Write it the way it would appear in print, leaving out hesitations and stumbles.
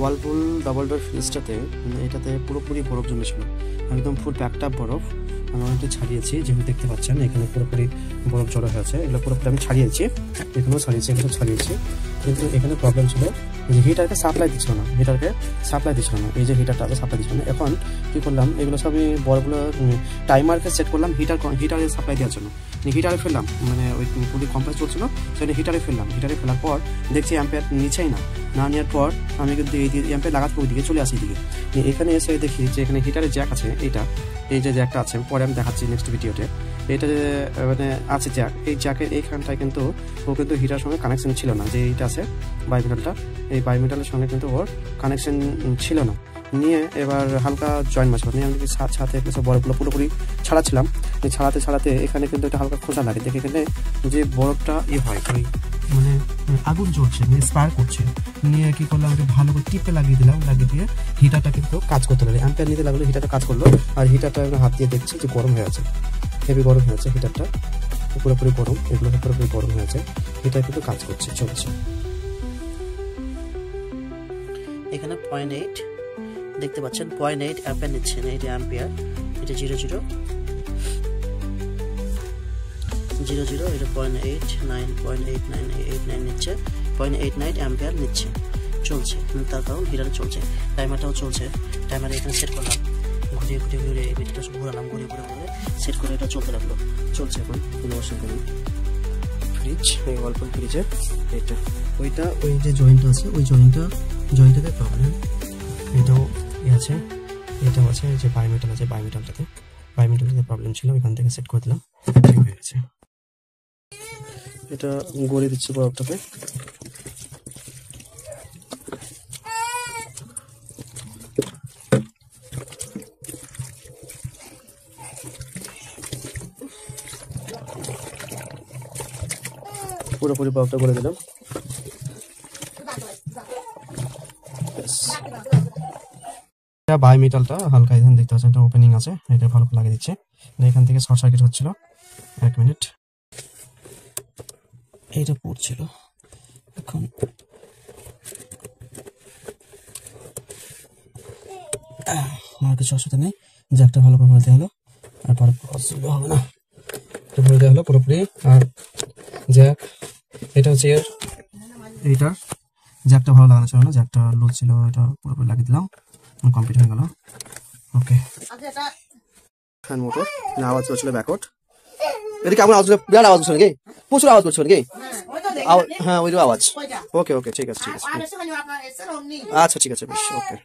ওয়ালপুল double door ফ্রিজটাতে এটাতে পুরোপুরি বরফ জমেছিল, একদম ফুল প্যাকড আপ বরফ। আমি অনেকটা ছাড়িয়েছি, যেহেতু দেখতে পাচ্ছেন এখানে পুরোপুরি বরফ জড়ো হয়েছে। এগুলো পুরোপুরি আমি ছাড়িয়েছি, এখানেও ছাড়িয়েছি, এখানেও ছাড়িয়েছি। কিন্তু এখানে প্রবলেম ছিল যে হিটারকে সাপ্লাই দিচ্ছিল না, এই যে হিটারটা সাপ্লাই দিচ্ছিল না। এখন কী করলাম, এগুলো সবই বরফগুলো টাইমারকে সেট করলাম হিটারে সাপ্লাই দেওয়ার জন্য। হিটারে ফেললাম, মানে ওই পুরো কম্প্রেস চলছিল, সেটা হিটারে ফেলার পর দেখছি অ্যাম্পিয়ার নিচেই না নেওয়ার পর আমি কিন্তু এই অ্যাম্পিয়ার লাগাতে ওইদিকে চলে আসি। এদিকে এখানে এসে দেখি যে এখানে হিটারের জ্যাক আছে, এই যে জ্যাকটা আছে, পরে আমি দেখাচ্ছি নেক্সট ভিডিওতে। এটা যে মানে আছে জ্যাক, এই জ্যাকের এইখানটায় কিন্তু ও কিন্তু হিটারের সঙ্গে কানেকশন ছিল না। যে এইটা আছে বাইমেটালটা, এই বাইমেটালের সঙ্গে কিন্তু ওর কানেকশন ছিল না। নিয়ে এবার হালকা জয়েন্ট মাছ নিয়ে আমি ছাতে বরফগুলো পুরোপুরি ছাড়াচ্ছিলাম। এই ছাড়াতে এখানে কিন্তু একটা হালকা খোঁচা লাগে, দেখে এখানে যে বরফটা হয় ওই মানে আগুন জ্বলছে, মানে স্পার্ক করছে। নিয়ে কি করলাম, ভালো করে টিপে লাগিয়ে দিয়ে হিটারটা কিন্তু কাজ করতে লাগলো। অ্যাম্পিয়ার নিতে লাগলো, হিটারটা কাজ করলো। আর হিটারটা হাত দিয়ে দেখছি যে গরম হয়ে আছে, হেভি গরম হয়েছে হিটারটা, পুরোপুরি গরম, এগুলো পুরোপুরি গরম হয়েছে। হিটার কিন্তু কাজ করছে, চলছে। এখানে 0.8 দেখতে পাচ্ছেন, 0.8 অ্যাম্পিয়ার নিচ্ছেন। এটা অ্যাম্পিয়ার, এটা 0.0, এটা 0.89 নিচ্ছে, 0.89 অ্যাম্পিয়ার নিচ্ছে, চলছে। তার কারণ হিটার চলছে, টাইমারটাও চলছে। টাইমার এখানে সেট করলাম, ঘুরিয়ে এই বিটটা ঘুরালাম, ঘুরিয়ে সেট করে এটা চলতে লাগলো, চলছে। এখন কোনো অসুবিধা নেই। ফ্রিজ, এই ওয়ালপুল ফ্রিজে ওইটা ওই যে জয়েন্ট আছে, ওই জয়েন্টটাতে প্রবলেম। এটাও আছে, এটাও আছে, যে বাইমেটালটাতে প্রবলেম ছিল, এখান থেকে সেট করে দিলাম, ঠিক হয়ে গেছে। এটা গড়িয়ে দিচ্ছি বরফটাকে। পুরোপুরি বরফটা গড়ে দিলাম। বাইমেটালটা হালকা এখানে দেখতে পাচ্ছেন একটা ওপেনিং আছে, এটা ভালো করে লাগিয়ে দিচ্ছে। এখান থেকে শর্ট সার্কিট হচ্ছিল, 1 মিনিট, এইটা পড়ছিল। এখন আমার কিছু অসুবিধা নেই, জ্যাকটা ভালো করে ভরতে হলো, আর পরে অসুবিধা হবে না, এটা ভরে দেওয়া হলো পুরোপুরি। আর জ্যাক, এটা হচ্ছে এইটা জ্যাকটা ভালো লাগানো ছিল না, জ্যাকটা লুজ ছিল, এটা পুরোপুরি লাগিয়ে দিলাম, কমপ্লিট হয়ে গেল। ওকে, ফ্যান মোটর আওয়াজ করছিল ব্যাকওয়ার্ড, এটা কেমন আওয়াজ, বিরাট আওয়াজ করছিল নাকি, প্রচুর আওয়াজ করছিল নাকি? হ্যাঁ, ওই আওয়াজ। ওকে, ঠিক আছে, আচ্ছা ঠিক আছে বেশ, ওকে।